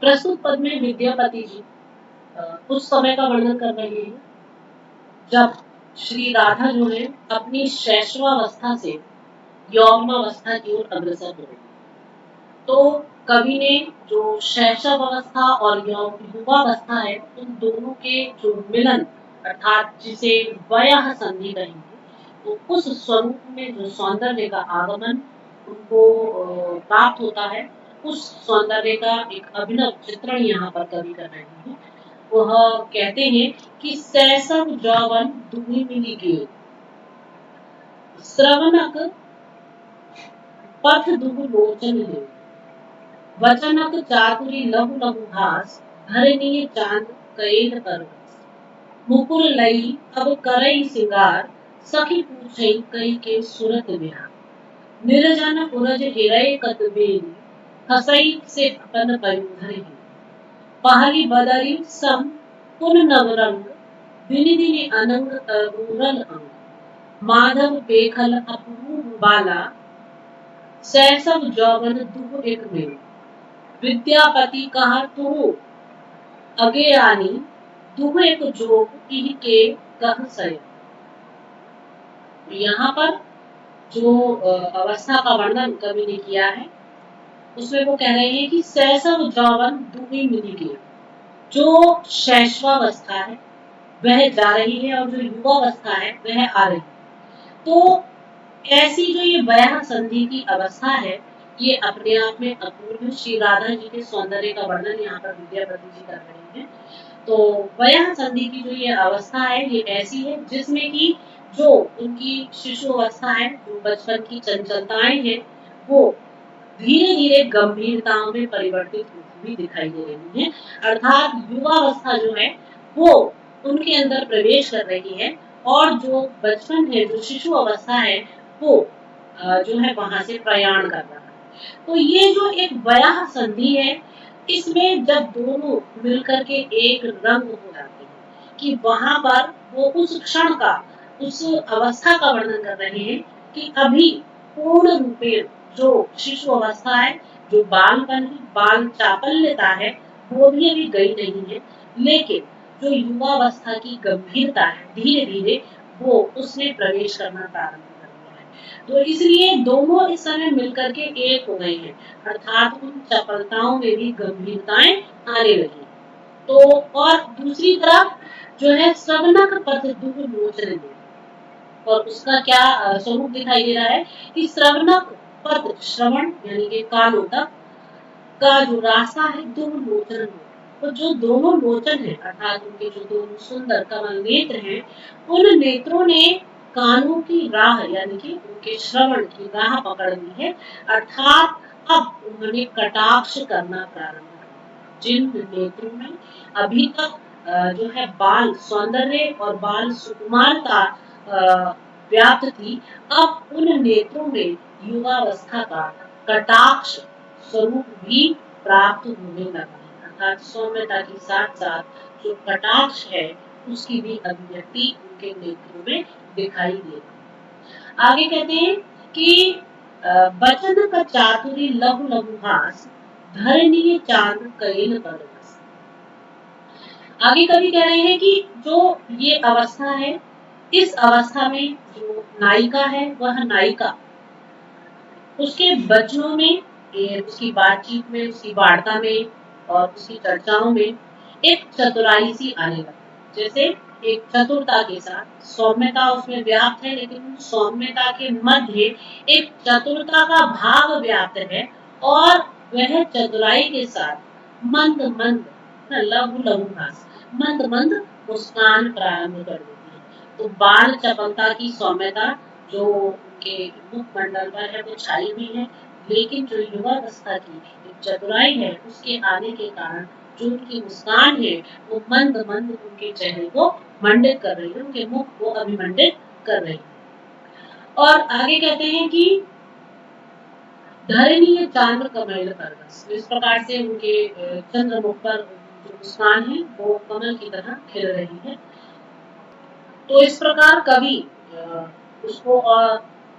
प्रस्तुत पद में विद्यापति जी उस समय का वर्णन कर रहे हैं जब श्री राधा जो है अपनी शैशवावस्था से यौवनावस्था की ओर अग्रसर हो रही। तो कवि ने जो शैशव अवस्था और युवावस्था है उन दोनों के जो मिलन अर्थात जिसे वयः संधि कहेंगे, तो उस स्वरूप में जो सौंदर्य का आगमन उनको प्राप्त होता है, उस सौंदर्य का एक अभिनव चित्रण यहाँ पर कवि कर रहे हैं। वह कहते हैं कि सैसव जौवन दुहि मिली गेल, श्रवणक पथ दुगु लोचन ले, वचनक चातुरी लहु लहु हास, धरणीय चांद कएल परवस, मुकुर लई अब करई सिंगार, सखी पूछई कई के सुरत विहार, निर्जन उरज हिरय कतबेली, हसई से अपन पयुधर ही, पहली बदरी सम पुन नवरंग, दिनि दिनि अनंग रूरल अंग, माधव पेखल अपूर्व बाला, सैसव जौवन दुह एक मेल, विद्यापति कहा तुहु अगे आनी, दुह एक जोग इह के कह सय। यहाँ पर जो अवस्था का वर्णन कवि ने किया है उसमें वो कह रहे हैं कि सैसव जौवन दुहि मिली गेल, जो शैशवावस्था है वह जा रही है और जो युवावस्था है वह आ रही है। तो ऐसी जो ये वयः संधि की अवस्था है ये अपने आप में अपूर्व। श्री राधा जी के सौंदर्य का वर्णन यहाँ पर विद्यापति जी कर रहे हैं। तो वयः संधि की जो ये अवस्था है ये ऐसी है जिसमें कि जो उनकी शिशु अवस्था है, जो बचपन की चंचलताएं हैं, वो धीरे धीरे गंभीरताओं में परिवर्तित होती हुई दिखाई दे रही है। अर्थात युवावस्था जो है वो उनके अंदर प्रवेश कर रही है और जो बचपन है, जो शिशु अवस्था है, वो जो है वहां से प्रयाण कर रहा है। तो ये जो एक वयः संधि है, इसमें जब दोनों मिलकर के एक रंग हो जाते हैं कि वहां पर वो उस क्षण का, उस अवस्था का वर्णन कर रहे हैं कि अभी पूर्ण रूपेण जो शिशु अवस्था है, जो बालपन है, बाल चापल्यता है, वो भी अभी गई नहीं है, लेकिन जो युवावस्था की गंभीरता है धीरे धीरे वो उसमें प्रवेश करना प्रारंभ कर दिया है। तो इसलिए दोनों इस समय मिलकर के एक हो गए हैं, अर्थात उन चपलताओं में भी गंभीरताएं आने लगी। तो और दूसरी तरफ जो है श्रवणक पथ दुह लोचन में, और उसका क्या स्वरूप दिखाई दे रहा है कि श्रवणक पद, श्रवण यानी कि कानों तक का जो रास्ता है दुह लोचन, तो जो दोनों लोचन है अर्थात उनके जो दोनों सुंदर कमल नेत्र हैं, उन नेत्रों ने कानों की राह यानी कि उनके श्रवण की राह पकड़ ली है। अर्थात अब उन्होंने कटाक्ष करना प्रारंभ किया। जिन नेत्रों में अभी तक जो है बाल सौंदर्य और बाल सुकुमारता व्याप्त थी, अब उन नेत्रों में युवावस्था का कटाक्ष स्वरूप भी प्राप्त होने लगा है। अर्थात सौम्यता के साथ साथ जो कटाक्ष है उसकी भी अभिव्यक्ति उनके नेत्रों में दिखाई दे रही है। आगे कहते हैं कि बचन का चातुरी लहु लहु हास, धरणीय चांद कएल परवस। आगे कवि कह रहे हैं कि जो ये अवस्था है, इस अवस्था में जो नायिका है वह नायिका उसके वचनों में, उसकी बातचीत में, उसकी वार्ता में और उसकी चर्चाओं में एक चतुराई सी आने लगती, जैसे एक चतुरता के साथ सौम्यता उसमें व्याप्त है, लेकिन सौम्यता के मध्य एक चतुरता का भाव व्याप्त है और वह चतुराई के साथ मंद मंद लघु लघु हास, मंद मंद मुस्कान प्रारंभ कर देती है। तो बाल चपलता की सौम्यता जो उनके मुखमंडल पर है वो छाई हुई है, लेकिन जो युवावस्था की एक चतुराई है उसके आने के कारण जो उनकी मुस्कान है वो मंद मंद उनके चेहरे को मंडित कर रही है, उनके मुख को अभिमंडित कर रही है। और आगे कहते हैं कि धरणीय चांद्र कमल परवस, इस प्रकार से उनके चंद्रमुख पर जो मुस्कान है वो कमल की तरह खिल रही है। तो इस प्रकार कवि उसको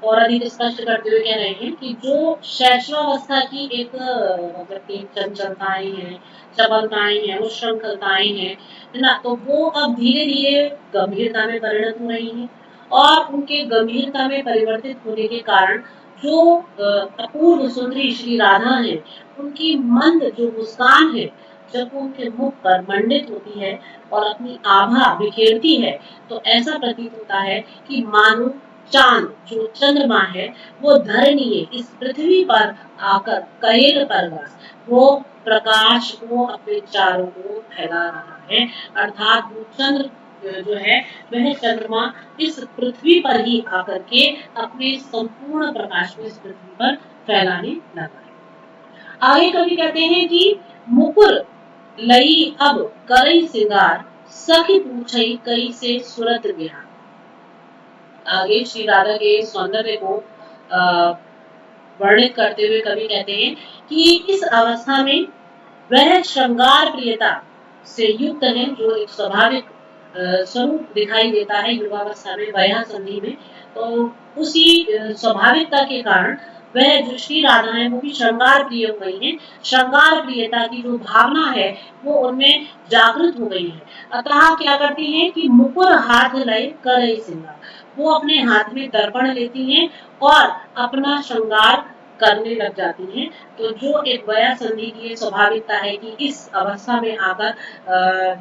और अधिक स्पष्ट करते हुए कह रहे हैं कि जो शैशवावस्था की एक मतलब कि चंचलताएं हैं, चपलताएं हैं, उच्छृंखलताएं हैं, है ना, तो वो अब धीरे धीरे गंभीरता में परिणत हो रही हैं और उनके गंभीरता में परिवर्तित होने के कारण जो अपूर्व सुंदरी श्री राधा है, उनकी मंद जो मुस्कान है, जब वो उनके मुख पर मंडित होती है और अपनी आभा बिखेरती है, तो ऐसा प्रतीत होता है कि मानो चांद जो चंद्रमा है वो धरनी इस पृथ्वी पर आकर कहेल परवास वो प्रकाश को अपने चारों ओर फैला रहा है। अर्थात वो चंद्र जो है वह चंद्रमा इस पृथ्वी पर ही आकर के अपने संपूर्ण प्रकाश को इस पृथ्वी पर फैलाने लगा है। आगे कवि कहते हैं कि मुकुर लई अब करई सिंगार सखी पूछई कई से सुरत बिहार। आगे श्री राधा के सौंदर्य को वर्णित करते हुए कवि कहते हैं कि इस अवस्था में वह श्रृंगार प्रियता से युक्त है जो एक स्वाभाविक स्वरूप दिखाई देता है युवावस्था में, वया संधि में। तो उसी स्वाभाविकता के कारण वह जो श्री राधा है वो भी श्रृंगार प्रिय हो गई है। श्रृंगार प्रियता की जो भावना है वो उनमें जागृत हो गई है। अतः क्या करती हैं कि मुकुर हाथ लय करई सिंगार, वो अपने हाथ में दर्पण लेती हैं और अपना श्रृंगार करने लग जाती हैं। तो जो एक वया संधि की स्वाभाविकता है कि इस अवस्था में आकर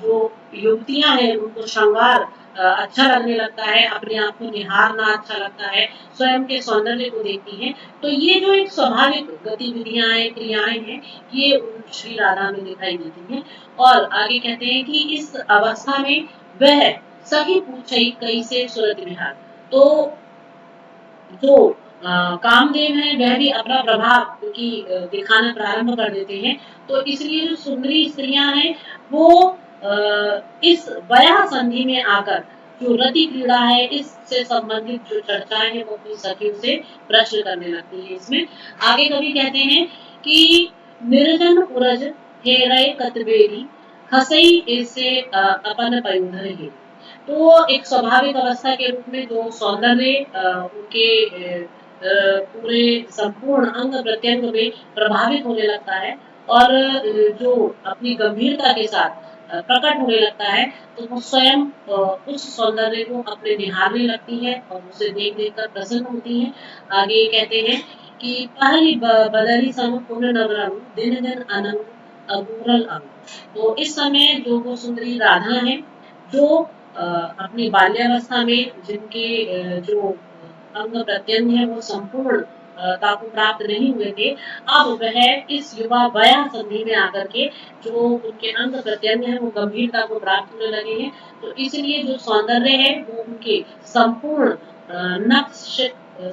जो युवतियां हैं उनको श्रृंगार अच्छा लगने लगता है, अपने आप को निहारना अच्छा लगता है, स्वयं के सौंदर्य को देखती हैं। तो ये जो एक स्वाभाविक गतिविधियां हैं, क्रियाएं हैं, ये श्री राधा में दिखाई देती हैं। और आगे कहते हैं कि इस अवस्था में वह सखी पूछई कई से सुरत बिहार, तो जो कामदेव है वह भी अपना प्रभाव क्योंकि दिखाना प्रारंभ कर देते हैं। तो इसलिए जो सुंदरी स्त्रियां हैं वो इस वया संधि में आकर जो रति क्रीड़ा है इससे संबंधित जो चर्चाएं हैं वो अपनी सखियों से प्रश्न करने लगती है। इसमें आगे कवि कहते हैं कि निर्जन उरज हेरय कतबेरी हसई ऐसे अपन पयुधर हेरी। तो एक स्वाभाविक अवस्था के रूप में जो सौंदर्य उनके पूरे संपूर्ण अंग प्रत्यंग में प्रभावित होने लगता है और जो अपनी गंभीरता के साथ प्रकट होने लगता है, तो वो स्वयं उस सौंदर्य को अपने निहारने लगती है और उसे देख देख कर प्रसन्न होती है। आगे कहते हैं कि पहली बदली सम पुण्य नवरंग दिन दिन अनंग अगूरल अंग। तो इस समय जो वो सुंदरी राधा है जो अपनी बाल्यावस्था में जिनके जो अंग प्रत्यंग है वो संपूर्ण ताकू प्राप्त नहीं हुए थे, अब वह इस युवा वया संधि में आकर के जो उनके अंग प्रत्यंग है वो गंभीरता को प्राप्त होने लगे हैं। तो इसलिए जो सौंदर्य है वो उनके संपूर्ण नक्श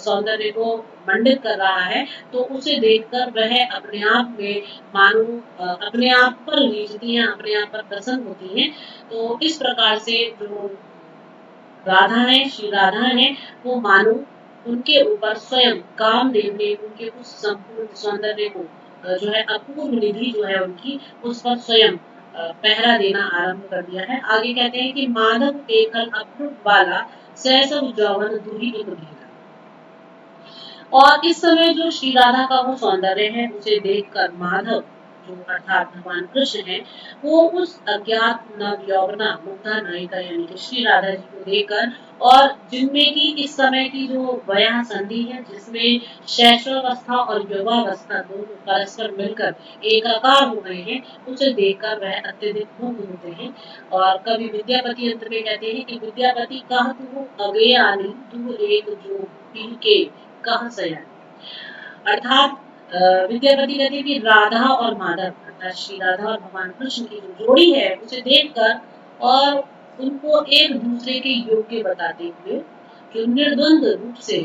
सौंदर्य को मंडित कर रहा है। तो उसे देखकर वह अपने आप में मानो अपने आप पर रीझती हैं, अपने आप पर प्रसन्न होती हैं। तो इस प्रकार से जो राधा है, श्री राधा है, वो मानो उनके ऊपर स्वयं कामदेव ने उनके उस संपूर्ण सौंदर्य को जो है अपूर्व निधि जो है उनकी उस पर स्वयं पहरा देना आरंभ कर दिया है। आगे कहते हैं कि माधव एकल अप्रुप वाला सहसव जौवन दूरी एक भेदा। और इस समय जो श्री राधा का वो सौंदर्य है उसे देखकर माधव जो अर्थात भगवान कृष्ण है वो उस अज्ञात नव यौवना मुग्धा नायिका यानी कि श्री राधा जी को देखकर और जिनमें की इस समय की जो वया संधि है जिसमें शैशवावस्था और युवावस्था दोनों परस्पर मिलकर एकाकार हो गए हैं, उसे देखकर वह अत्यधिक मुग्ध होते हैं। और कवि विद्यापति अंत में कहते हैं कि विद्यापति कह तू अगे आनी तू एक जो पी के कह सयानी। अर्थात विद्यापति कहते हैं कि राधा और माधव अर्थात श्री राधा और भगवान कृष्ण की जो जोड़ी है उसे देखकर और उनको एक दूसरे के योग्य बताते हुए जो निर्द्वंद रूप से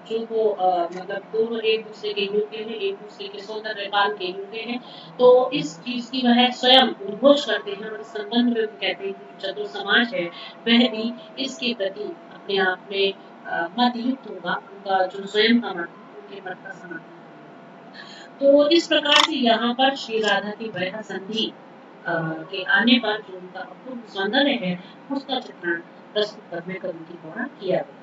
जो वो मतलब दोनों एक दूसरे के योग्य हैं, एक दूसरे के सौंदर्य पाल के योग्य हैं, तो इस चीज की वह स्वयं उद्घोष करते हैं और इस संबंध में वो कहते हैं कि चतुर समाज है वह भी इसके प्रति अपने आप में मत युक्त होगा, उनका जो स्वयं का मत उनके मत का समाधान। तो इस प्रकार से यहाँ पर श्री राधा की वैहा संधि के आने पर जो उनका अपूर्व सौंदर्य है उसका चित्रण प्रस्तुत करने कवि के द्वारा किया गया।